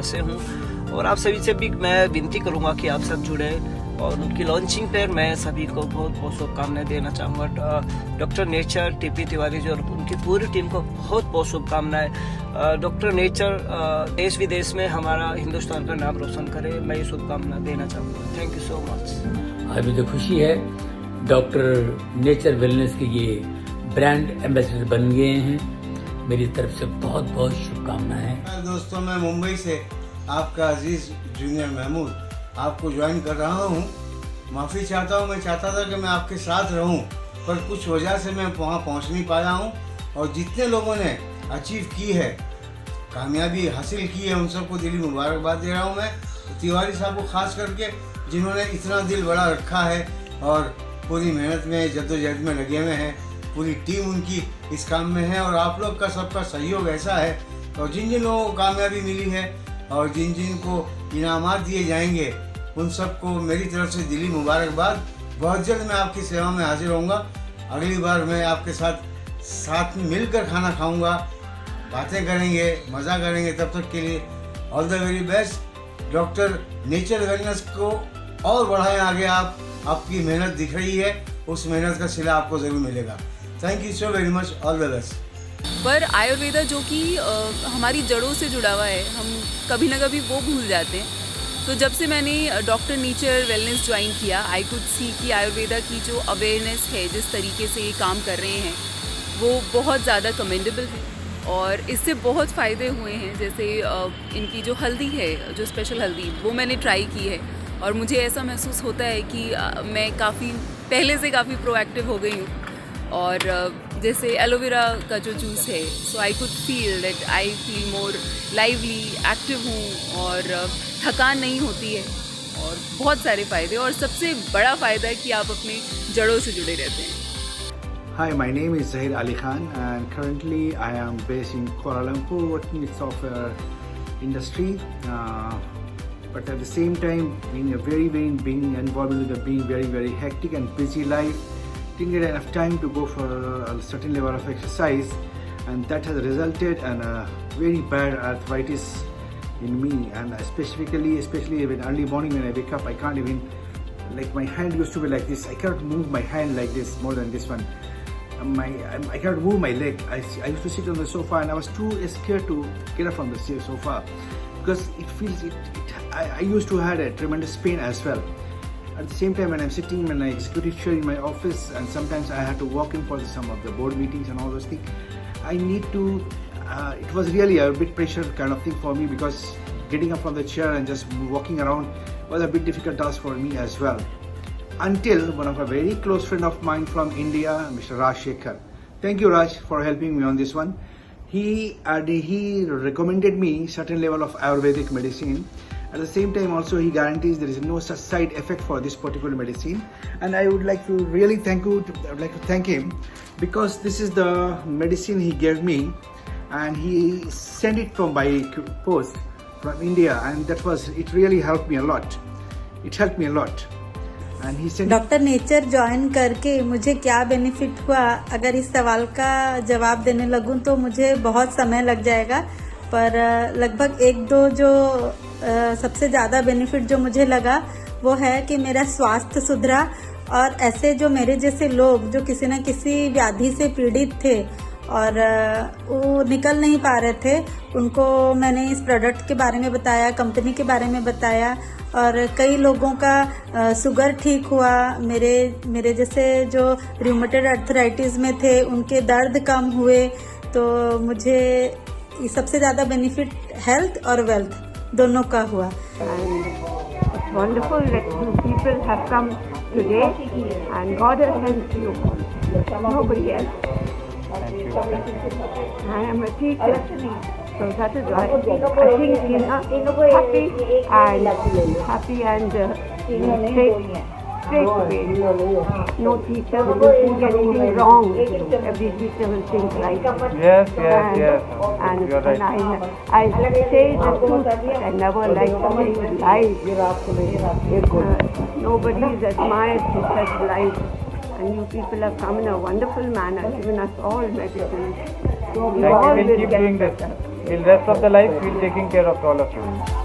से हूँ और आप सभी से भी मैं विनती करूँगा कि आप सब जुड़े और उनकी लॉन्चिंग पर मैं सभी को बहुत बहुत शुभकामनाएं देना चाहूँगा। Doctor nature TP Tiwari ji और उनकी पूरी टीम को बहुत बहुत शुभकामनाएं। डॉक्टर नेचर देश विदेश में हमारा हिंदुस्तान का नाम रोशन करे, मैं ये शुभकामना देना चाहूँगा। Thank you so much. अभी तो खुशी है, डॉक्टर नेचर वेलनेस के ये ब्रांड एम्बेसडर बन गए हैं। मेरी तरफ से बहुत बहुत शुभकामनाएं। दोस्तों, मैं मुंबई से आपका अजीज जूनियर महमूद आपको ज्वाइन कर रहा हूँ। माफ़ी चाहता हूँ, मैं चाहता था कि मैं आपके साथ रहूँ, पर कुछ वजह से मैं वहाँ पहुँच नहीं पाया हूँ। और जितने लोगों ने अचीव की है, कामयाबी हासिल की है, उन सबको दिली मुबारकबाद दे रहा हूँ मैं। तिवारी साहब को खास करके, जिन्होंने इतना दिल बड़ा रखा है और पूरी मेहनत में जद्दोजहद में लगे हुए हैं। पूरी टीम उनकी इस काम में है और आप लोग का सबका सहयोग ऐसा है। और जिन जिन लोगों को कामयाबी मिली है और जिन जिन को इनामात दिए जाएंगे, उन सबको मेरी तरफ से दिली मुबारकबाद। बहुत जल्द मैं आपकी सेवा में हाजिर होऊंगा। अगली बार मैं आपके साथ में मिलकर खाना खाऊंगा, बातें करेंगे, मज़ा करेंगे। तब तक के लिए all the very best. Doctor nature wellness को और बढ़ाएं आगे। आपकी मेहनत दिख रही है, उस मेहनत का सिला आपको ज़रूर मिलेगा। Thank you so very much, all the best. पर आयुर्वेदा जो कि हमारी जड़ों से जुड़ा हुआ है, हम कभी ना कभी वो भूल जाते हैं। तो जब से मैंने डॉक्टर नेचर वेलनेस ज्वाइन किया, आई कुड सी कि आयुर्वेदा की जो अवेयरनेस है, जिस तरीके से ये काम कर रहे हैं, वो बहुत ज़्यादा कमेंडेबल है और इससे बहुत फ़ायदे हुए हैं। जैसे इनकी जो हल्दी है, जो स्पेशल हल्दी, वो मैंने ट्राई की है और मुझे ऐसा महसूस होता है कि मैं काफ़ी पहले से काफ़ी प्रोएक्टिव हो गई हूँ। और जैसे एलोवेरा का जो जूस है, so I could feel that I feel more lively, active हूँ और थकान नहीं होती है और बहुत सारे फ़ायदे। और सबसे बड़ा फ़ायदा है कि आप अपने जड़ों से जुड़े रहते हैं। Hi, my name is Zahir Ali Khan and currently I am based in Kuala Lumpur working with software industry. But at the same time being involved with being very hectic and busy life, didn't get enough time to go for a certain level of exercise, and that has resulted in a very bad arthritis in me. And especially when early morning when I wake up, I can't even, like, my hand used to be like this. I cannot move my hand like this more than this one. I cannot move my leg. I used to sit on the sofa and I was too scared to get up from the sofa because it feels I used to have a tremendous pain as well. At the same time, when I'm sitting in an executive chair in my office, and sometimes I had to walk in for some of the board meetings and all those things, I need to, it was really a bit pressure kind of thing for me, because getting up from the chair and just walking around was a bit difficult task for me as well. Until one of a very close friend of mine from India, Mr. Raj Shekhar. Thank you, Raj, for helping me on this one. He recommended me certain level of Ayurvedic medicine. At the same time, also he guarantees there is no such side effect for this particular medicine. And I would like to really thank him, because this is the medicine he gave me, and he sent it by post from India, and it really helped me a lot. It helped me a lot. And he sent doctor nature join करके मुझे क्या benefit हुआ, अगर इस सवाल का जवाब देने लगूं तो मुझे बहुत समय लग जाएगा। पर लगभग 1-2 जो सबसे ज़्यादा बेनिफिट जो मुझे लगा वो है कि मेरा स्वास्थ्य सुधरा। और ऐसे जो मेरे जैसे लोग जो किसी न किसी व्याधि से पीड़ित थे और वो निकल नहीं पा रहे थे, उनको मैंने इस प्रोडक्ट के बारे में बताया, कंपनी के बारे में बताया, और कई लोगों का शुगर ठीक हुआ। मेरे जैसे जो रूमेटॉइड आर्थराइटिस में थे, उनके दर्द कम हुए। तो मुझे सबसे ज़्यादा बेनिफिट हेल्थ और वेल्थ दोनों का हुआ। It's wonderful that you people have come today, and God has helped you. Nobody else. I am a teacher, so that is why I think he's happy and straight away. No teacher will think anything wrong. Every teacher will think right. Yes. And I say the truth. I never like to say lies. Nobody is admired to such lies. And you people have come in a wonderful manner, given us all medicine. Thank you. Keep doing this. Till rest of the life, we'll taking care of all of you.